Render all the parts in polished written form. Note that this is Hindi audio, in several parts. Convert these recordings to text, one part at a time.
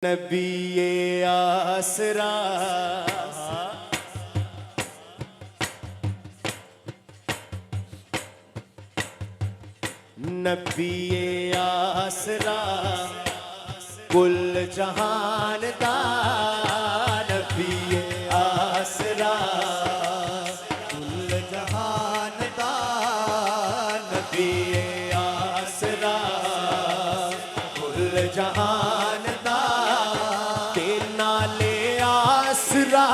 नबीए आसरा नबीए आसरा कुल जहान दा नबीए आसरा कुल जहान दा नबीए आसरा कुल जहान दा ते नाले आसरा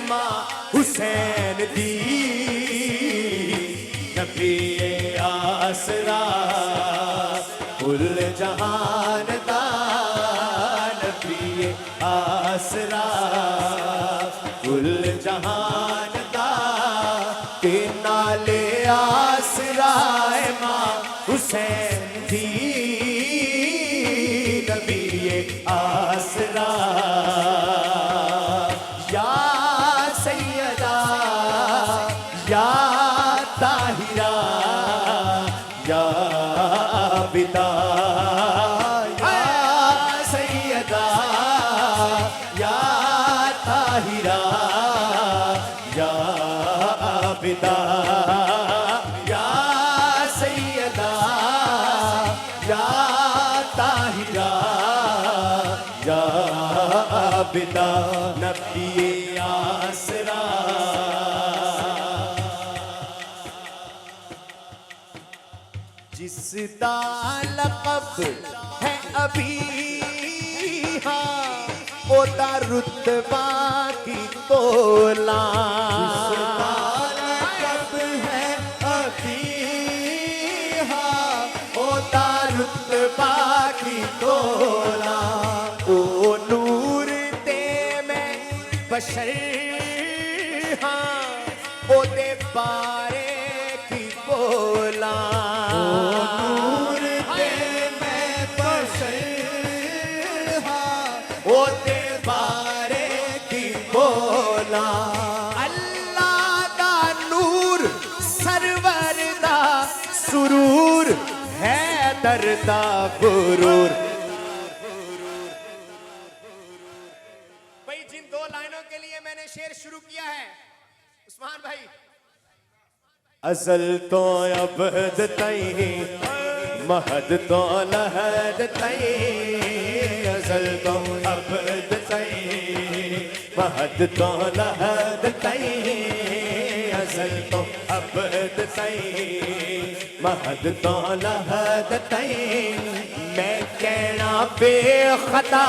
मां हुसैन दी नबीए आसरा कुल जहान दा नबीए आसरा कुल जहान दा ते नाले आसरा मां हुसैन दी नबीए आसरा या सैयदा या ताहिरा या बिदा या सैयदा या ताहिरा या बिदा या सैयदा या ताहिरा या बिदा नबीए आसरा जिसदा लक़ब है अभी हाँ ओदा रुतबा की तोला जिसदा लक़ब है अभी हाँ ओदा रुतबा की तोला ओ नूर ते मैं बशर हाँ ओदे बारे की बोला सुरूर है दर्दा गुरूर। भाई जिन दो लाइनों के लिए मैंने शेर शुरू किया है उस्मान भाई, अज़ल तो अबद तई महद तो लहद तई अज़ल तो अबद तई महद तो लहद तई अज़ल तो अबद तई महद तो लहद तई मैं कहना बेखता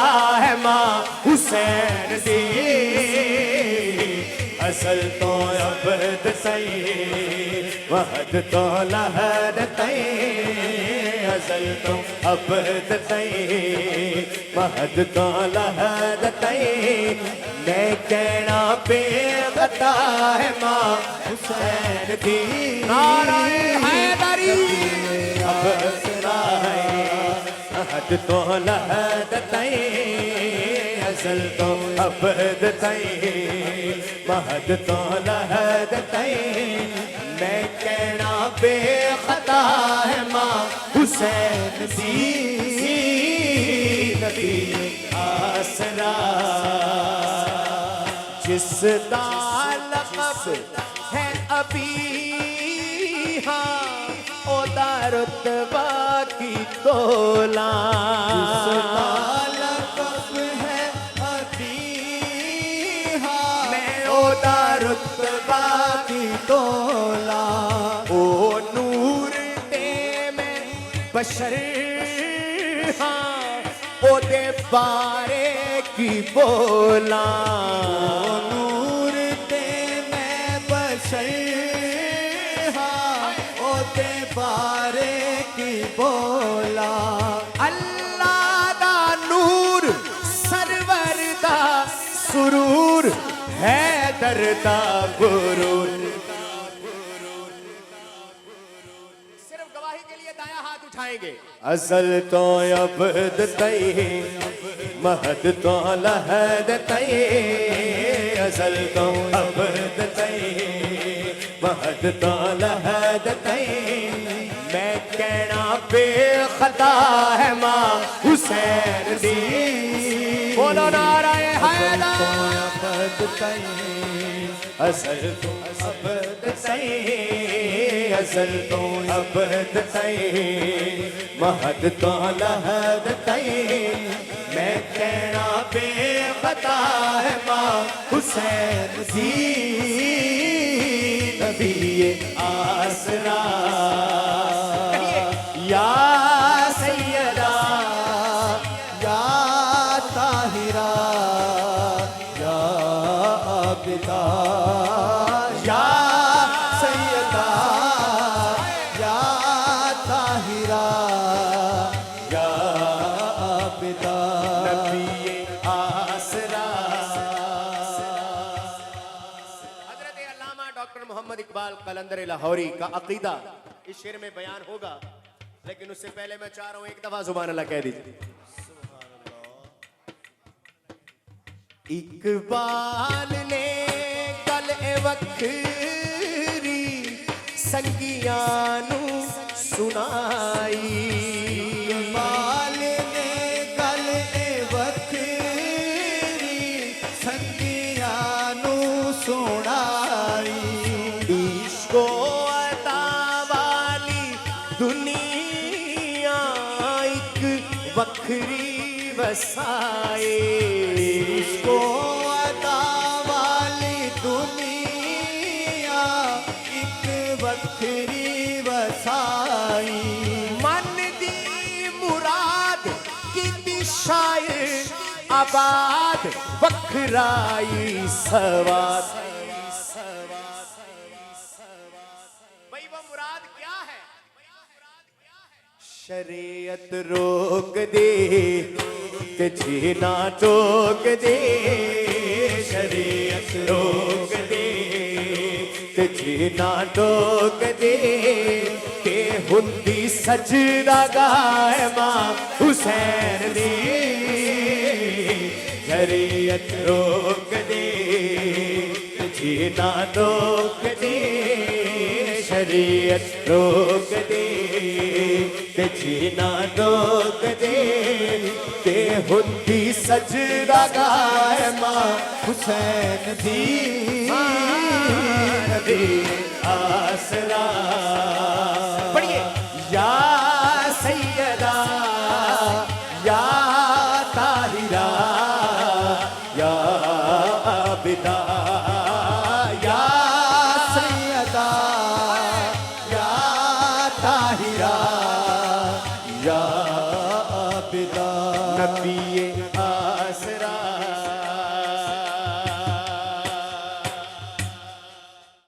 है मां हुसैन दी असल तो अबद तई महद तो लहद तई असल तो अबद तई महद तो लहद तई मैं कहना बेखता है मां हुसैन दी नाराए हैदरी अबसरा है महद तो लहद तई असल तो अबद तई महद तो लहद तई मैं कहना बेखता है मां हुसैन दी नबी आसरा जिसदा लक़ब है अभी हाँ ओदा रुतबा की तोला जिसदा लक़ब है अभी हाँ मैं ओदा रुतबा की तोला ओ नूर ते मैं बशर हाँ ओदे बारे की बोला ओ नूर ते मैं बशर हाँ ओदे बारे की बोला अल्लाह दा नूर सरवर दा सुरूर है दर्दा गुरूर। सिर्फ गवाही के लिए दाया हाथ उठाएंगे। असल तो अबद तई महद तो लहद तई असल तो अबद तई महद तो लहद तई मैं कहना बेखता है मां हुसैन दी बोलो नाराए हैदर अबद तई असल तो अबद तई असल तो अबद तई महद तो लहद तई मैं कहना बेखता है माँ हुसैन दी नबी आसरा या सैयदा या ताहिरा या आबिदा या सैयदा या ताहिरा या आबिदा नबी आसरा। हजरत अल्लामा डॉक्टर मोहम्मद इकबाल कलंदर लाहौरी का अकीदा इस शेर में बयान होगा, लेकिन उससे पहले मैं चाह रहा हूं एक दफा सुभान अल्लाह कह दीजिए। इकबाल ने कल वखरी संगियानू सुनाई इकबाल ने गल वखरी संगियानू सुनाई इश्को अता वाली दुनिया एक वखरी वसाए इसको अता वाली दुनिया एक वखरी वसाई मन दी मुराद की दिशाए आबाद वखराई सवाद। भाई वो मुराद क्या है? शरीयत रोक दे ते जीना टोक दे शरीयत रोक दे ते जीना टोक दे के हुंदी सजदा गाए मां हुसैन दी शरीयत रोक दे ते जीना टोक दे शरीयत रोक दे ते जीना टोक दे ते हुंदी सजदा गाए मां हुसैन दी नबी आसरा। पढ़िए